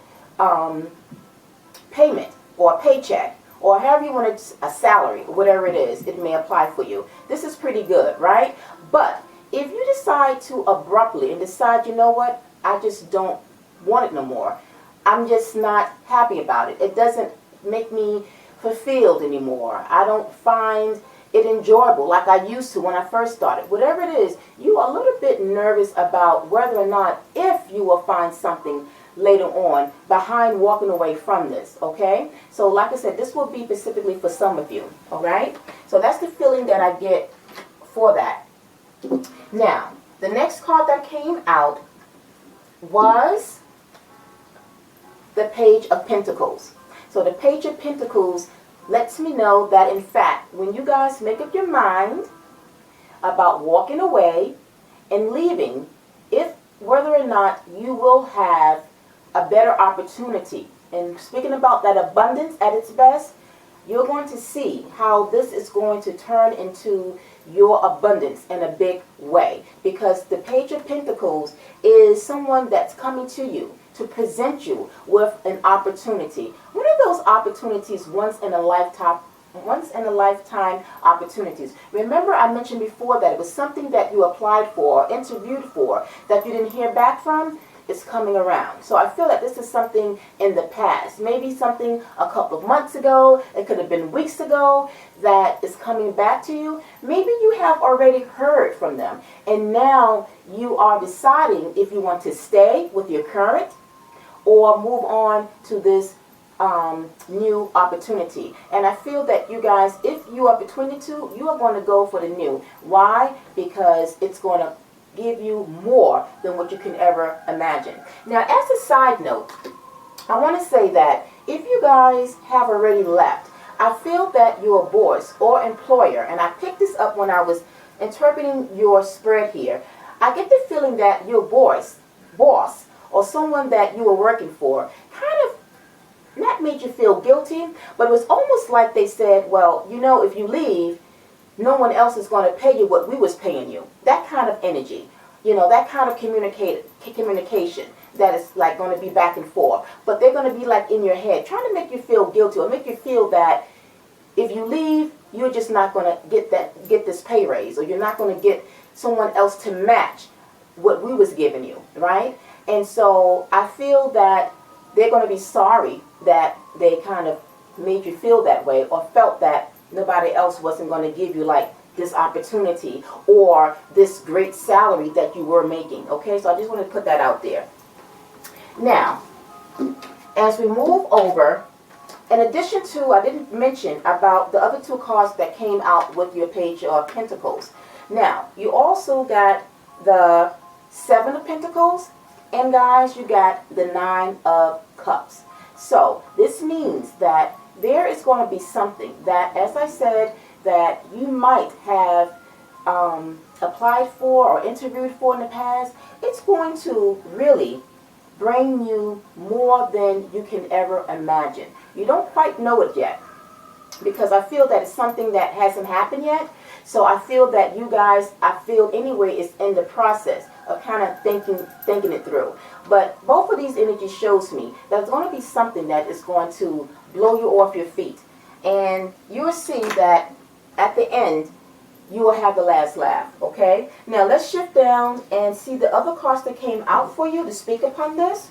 payment or a paycheck, or however you want it, a salary, or whatever it is, it may apply for you. This is pretty good, right? But if you decide to abruptly and decide, you know what, I just don't want it no more. I'm just not happy about it. It doesn't make me fulfilled anymore. I don't find it enjoyable like I used to when I first started. Whatever it is, you are a little bit nervous about whether or not if you will find something later on behind walking away from this, okay? So like I said, this will be specifically for some of you, all right? So that's the feeling that I get for that. Now, the next card that came out was the Page of Pentacles. So the Page of Pentacles lets me know that in fact, when you guys make up your mind about walking away and leaving, if whether or not you will have a better opportunity, and speaking about that abundance at its best, you're going to see how this is going to turn into your abundance in a big way, because the Page of Pentacles is someone that's coming to you to present you with an opportunity. One of those opportunities, once in a lifetime opportunities. Remember I mentioned before that it was something that you applied for, or interviewed for, that you didn't hear back from. It's coming around. So I feel that this is something in the past, maybe something a couple of months ago, it could have been weeks ago, that is coming back to you. Maybe you have already heard from them, and now you are deciding if you want to stay with your current or move on to this new opportunity. And I feel that you guys, if you are between the two, you are going to go for the new. Why? Because it's going to give you more than what you can ever imagine. Now, as a side note, I want to say that if you guys have already left, I feel that your boss or employer, and I picked this up when I was interpreting your spread here, I get the feeling that your boss, or someone that you were working for kind of not made you feel guilty, but it was almost like they said, well, you know, if you leave, no one else is going to pay you what we was paying you. That kind of energy, you know, that kind of communication. that is like going to be back and forth, but they're going to be like in your head, trying to make you feel guilty or make you feel that if you leave, you're just not going to get this pay raise, or you're not going to get someone else to match what we was giving you, right? And so I feel that they're going to be sorry that they kind of made you feel that way, or felt that nobody else wasn't going to give you like this opportunity or this great salary that you were making. Okay, so I just want to put that out there. Now, as we move over, in addition to, I didn't mention about the other two cards that came out with your Page of Pentacles. Now, you also got the Seven of Pentacles, and guys, you got the Nine of Cups. So this means that there is going to be something that, as I said, that you might have applied for or interviewed for in the past. It's going to really bring you more than you can ever imagine. You don't quite know it yet, because I feel that it's something that hasn't happened yet. So I feel that you guys, I feel anyway, is in the process of kind of thinking it through. But both of these energies shows me that it's going to be something that is going to blow you off your feet. And you will see that at the end, you will have the last laugh, okay? Now let's shift down and see the other cards that came out for you to speak upon this.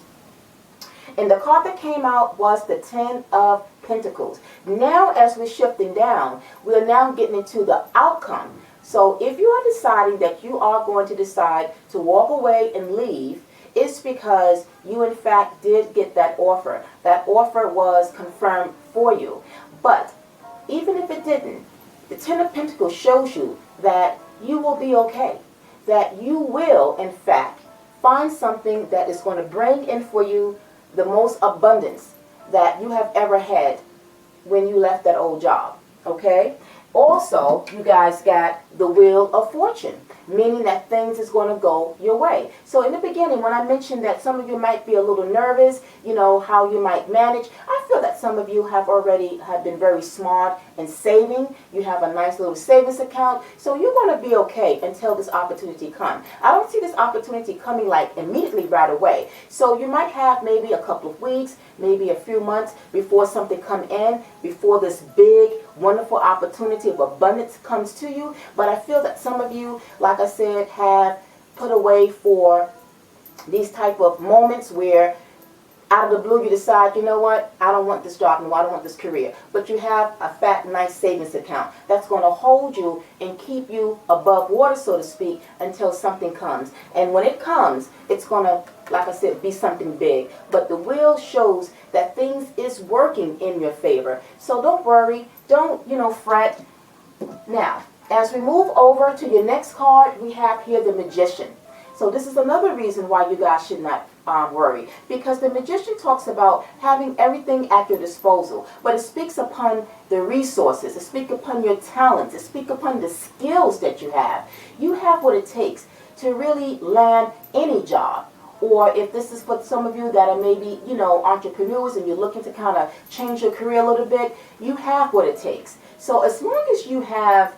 And the card that came out was the Ten of Pentacles. Now as we're shifting down, we're now getting into the outcome. So if you are deciding that you are going to decide to walk away and leave, it's because you in fact did get that offer. That offer was confirmed for you. But even if it didn't, the Ten of Pentacles shows you that you will be okay. That you will, in fact, find something that is going to bring in for you the most abundance that you have ever had when you left that old job. Okay? Also, you guys got the Wheel of Fortune, meaning that things is going to go your way. So in the beginning, when I mentioned that some of you might be a little nervous, you know, how you might manage, I feel that some of you have been very smart in saving. You have a nice little savings account. So you're going to be okay until this opportunity comes. I don't see this opportunity coming like immediately right away. So you might have maybe a couple of weeks, maybe a few months before something come in, before this big, wonderful opportunity of abundance comes to you. But I feel that some of you, like I said, have put away for these type of moments where out of the blue you decide, you know what, I don't want this job anymore, I don't want this career. But you have a fat, nice savings account that's going to hold you and keep you above water, so to speak, until something comes. And when it comes, it's going to, like I said, be something big. But the wheel shows that things is working in your favor. So don't worry, don't, fret. Now, as we move over to your next card, we have here the Magician. So this is another reason why you guys should not worry, because the Magician talks about having everything at your disposal, but it speaks upon the resources, it speaks upon your talents, it speaks upon the skills that you have. You have what it takes to really land any job. Or if this is for some of you that are maybe, entrepreneurs and you're looking to kind of change your career a little bit, you have what it takes. So as long as you have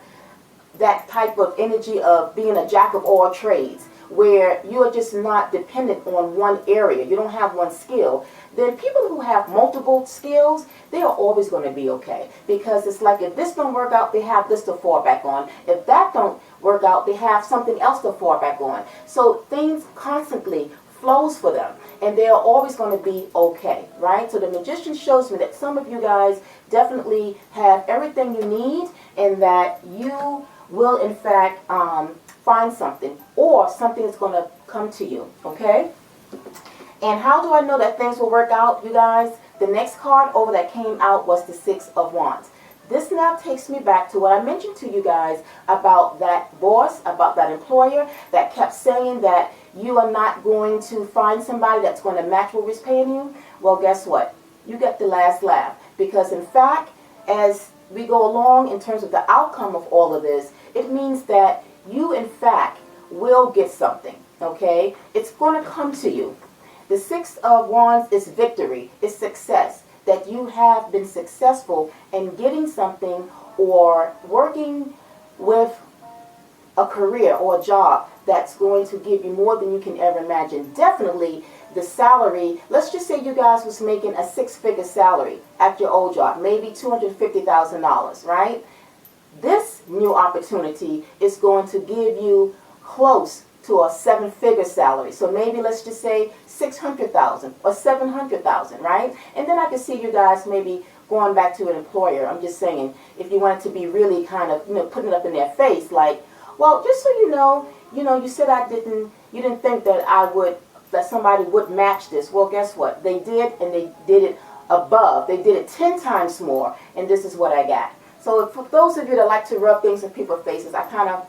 that type of energy of being a jack of all trades, where you're just not dependent on one area, you don't have one skill, then people who have multiple skills, they are always going to be okay. Because it's like if this don't work out, they have this to fall back on. If that don't work out, they have something else to fall back on. So things constantly flows for them, and they are always going to be okay, right? So the Magician shows me that some of you guys definitely have everything you need, and that you will in fact find something, or something is going to come to you, okay? And how do I know that things will work out, you guys? The next card over that came out was the Six of Wands. This now takes me back to what I mentioned to you guys about that boss, about that employer that kept saying that you are not going to find somebody that's going to match what was paying you. Well, guess what? You get the last laugh. Because in fact, as we go along in terms of the outcome of all of this, it means that you in fact will get something, okay? It's going to come to you. The Six of Wands is victory, is success, that you have been successful in getting something or working with a career or a job that's going to give you more than you can ever imagine. Definitely the salary, let's just say you guys was making a six-figure salary at your old job, maybe $250,000, right? This new opportunity is going to give you close to a seven-figure salary. So maybe let's just say 600,000 or 700,000, right? And then I can see you guys maybe going back to an employer. I'm just saying, if you wanted to be really kind of, putting it up in their face, like, well, just so you know, you said you didn't think that somebody would match this. Well, guess what? They did, and they did it above. They did it 10 times more, and this is what I got. So for those of you that like to rub things in people's faces, I kind of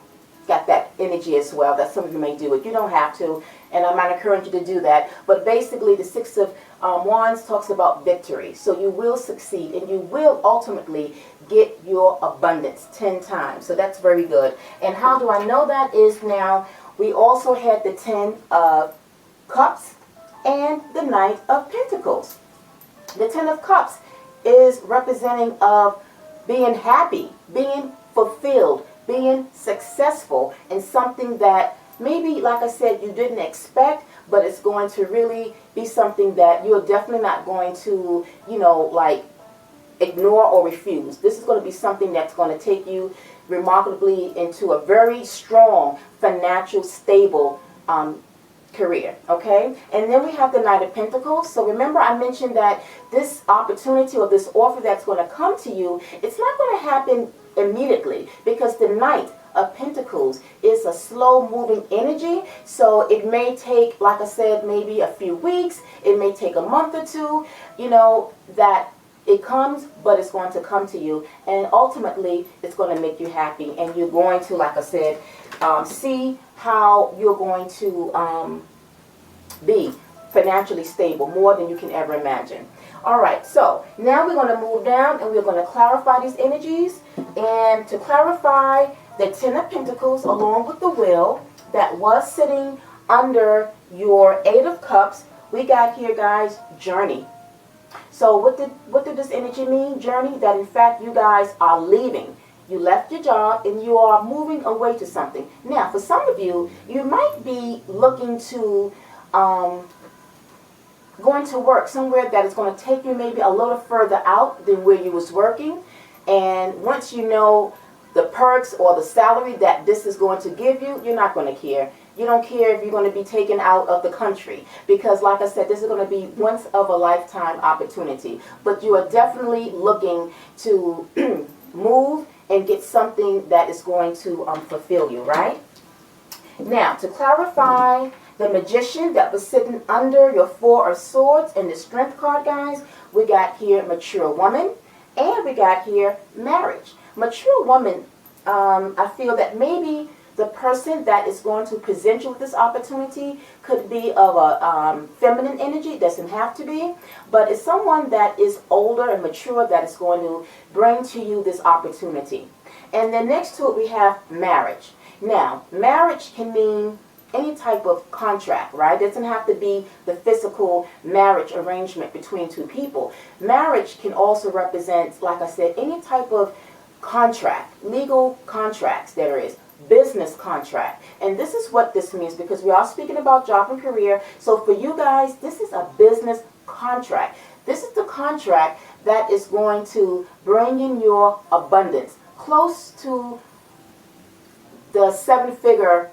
got that energy as well, that some of you may do it. You don't have to, and I'm not encouraging you to do that. But basically, the Six of Wands talks about victory. So you will succeed, and you will ultimately get your abundance 10 times. So that's very good. And how do I know that is now, we also had the 10 of Cups and the Knight of Pentacles. The 10 of Cups is representing of being happy, being fulfilled, being successful in something that maybe, like I said, you didn't expect, but it's going to really be something that you're definitely not going to, like ignore or refuse. This is going to be something that's going to take you remarkably into a very strong, financial, stable career, okay? And then we have the Knight of Pentacles. So remember, I mentioned that this opportunity or this offer that's going to come to you, it's not going to happen immediately, because the Knight of Pentacles is a slow moving energy. So it may take, like I said, maybe a few weeks, it may take a month or two, that it comes, but it's going to come to you, and ultimately it's going to make you happy, and you're going to, like I said, see how you're going to be financially stable, more than you can ever imagine. All right, so now we're going to move down, and we're going to clarify these energies. And to clarify the 10 of Pentacles along with the Wheel that was sitting under your 8 of Cups, we got here, guys, journey. So what did this energy mean? Journey, that in fact you guys are leaving. You left your job and you are moving away to something. Now, for some of you, you might be looking to going to work somewhere that is going to take you maybe a little further out than where you was working. And once you know the perks or the salary that this is going to give you, you're not going to care. You don't care if you're going to be taken out of the country, because like I said, this is going to be once of a lifetime opportunity. But you are definitely looking to move and get something that is going to fulfill you, right? Now, to clarify the Magician that was sitting under your 4 of Swords and the Strength card, guys, we got here mature woman, and we got here marriage. Mature woman, I feel that maybe the person that is going to present you with this opportunity could be of a feminine energy. It doesn't have to be, but it's someone that is older and mature that is going to bring to you this opportunity. And then next to it we have marriage. Now, marriage can mean any type of contract, right? It doesn't have to be the physical marriage arrangement between two people. Marriage can also represent, like I said, any type of contract, legal contracts there is, business contract. And this is what this means, because we are speaking about job and career. So for you guys, this is a business contract. This is the contract that is going to bring in your abundance close to the 7-figure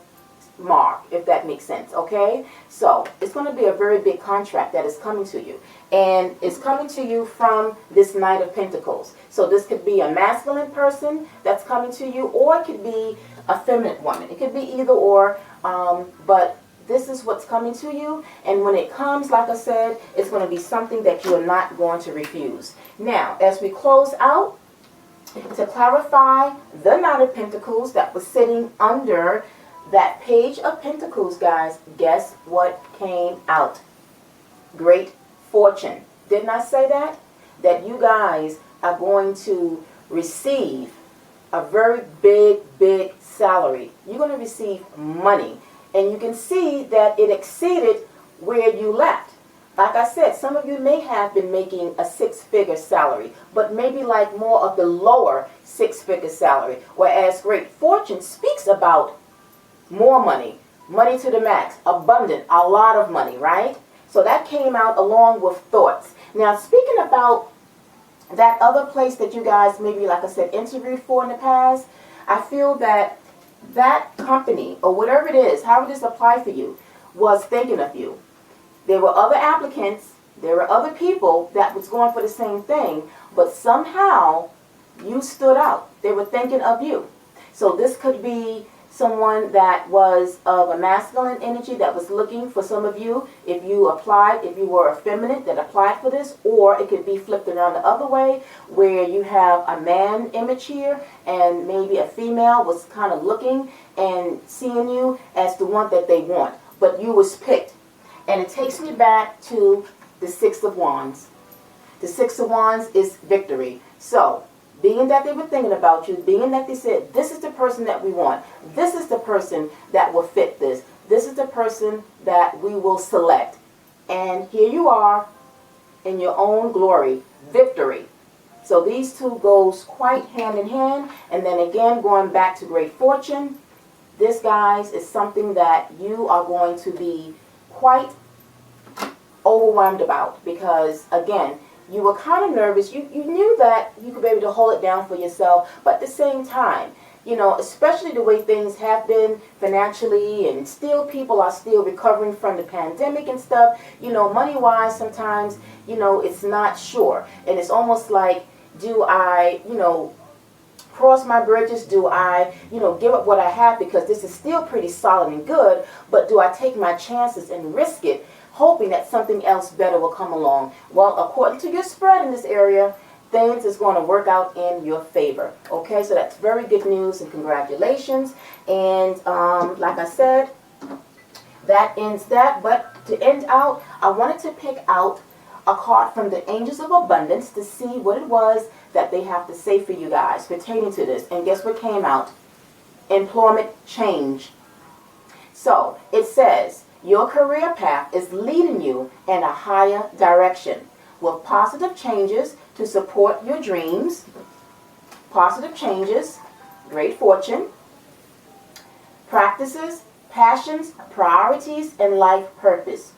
mark, if that makes sense, okay? So it's going to be a very big contract that is coming to you, and it's coming to you from this Knight of Pentacles. So this could be a masculine person that's coming to you, or it could be a feminine woman. It could be either or, but this is what's coming to you, and when it comes, like I said, it's going to be something that you are not going to refuse. Now, as we close out, to clarify the Knight of Pentacles that was sitting under that Page of Pentacles, guys, guess what came out? Great fortune. Didn't I say that? That you guys are going to receive a very big salary. You're going to receive money. And you can see that it exceeded where you left. Like I said, some of you may have been making a 6-figure salary, but maybe like more of the lower 6-figure salary. Whereas great fortune speaks about more money, money to the max, abundant, a lot of money, right? So that came out along with thoughts. Now, speaking about that other place that you guys maybe, like I said, interviewed for in the past, I feel that that company, or whatever it is, however this applied for you, was thinking of you. There were other applicants, there were other people that was going for the same thing, but somehow you stood out. They were thinking of you. So this could be someone that was of a masculine energy that was looking for some of you. If you applied, if you were effeminate that applied for this, or it could be flipped around the other way where you have a man image here and maybe a female was kind of looking and seeing you as the one that they want, but you was picked. And it takes me back to the Six of Wands. The Six of Wands is victory. So being that they were thinking about you, being that they said, this is the person that we want, this is the person that will fit this, this is the person that we will select. And here you are in your own glory, victory. So these two goes quite hand in hand. And then again, going back to great fortune, this, guys, is something that you are going to be quite overwhelmed about, because again, you were kind of nervous. You knew that you could be able to hold it down for yourself, but at the same time, you know, especially the way things have been financially, and still people are still recovering from the pandemic and stuff, you know, money-wise sometimes, you know, it's not sure. And it's almost like, do I, you know, cross my bridges? Do I, you know, give up what I have because this is still pretty solid and good, but do I take my chances and risk it, hoping that something else better will come along? Well, according to your spread in this area, things is going to work out in your favor. Okay, so that's very good news and congratulations. And like I said, that ends that. But to end out, I wanted to pick out a card from the Angels of Abundance to see what it was that they have to say for you guys pertaining to this. And guess what came out? Employment change. So it says, your career path is leading you in a higher direction with positive changes to support your dreams. Positive changes, great fortune, practices, passions, priorities, and life purpose.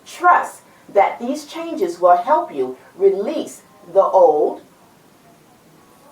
Trust that these changes will help you release the old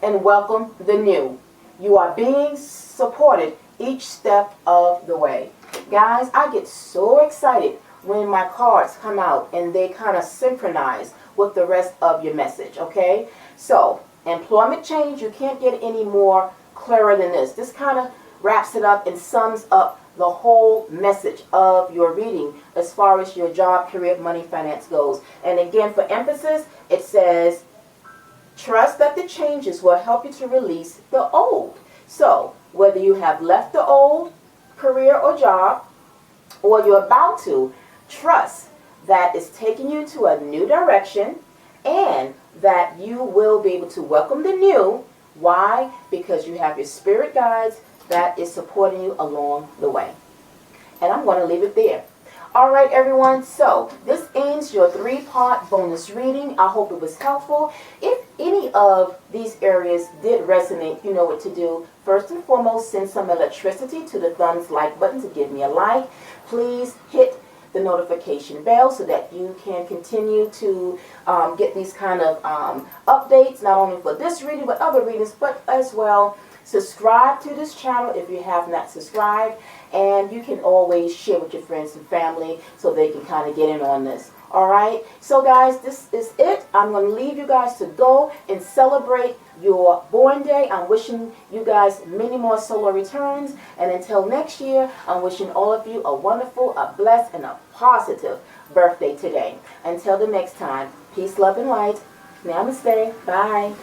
and welcome the new. You are being supported each step of the way. Guys, I get so excited when my cards come out and they kind of synchronize with the rest of your message, okay? So, employment change, you can't get any more clearer than this. This kind of wraps it up and sums up the whole message of your reading as far as your job, career, money, finance goes. And again, for emphasis, it says, trust that the changes will help you to release the old. So, whether you have left the old career or job, or you're about to, trust that it's taking you to a new direction and that you will be able to welcome the new. Why? Because you have your spirit guides that is supporting you along the way. And I'm going to leave it there. All right, everyone. So this ends your 3-part bonus reading. I hope it was helpful. If any of these areas did resonate, you know what to do. First and foremost, send some electricity to the thumbs like button to give me a like. Please hit the notification bell so that you can continue to get these kind of updates, not only for this reading but other readings, but as well subscribe to this channel if you have not subscribed, and you can always share with your friends and family so they can kind of get in on this. All right, so guys, this is it. I'm going to leave you guys to go and celebrate your born day. I'm wishing you guys many more solar returns, and until next year, I'm wishing all of you a wonderful, a blessed, and a positive birthday today. Until the next time, peace, love, and light. Namaste. Bye.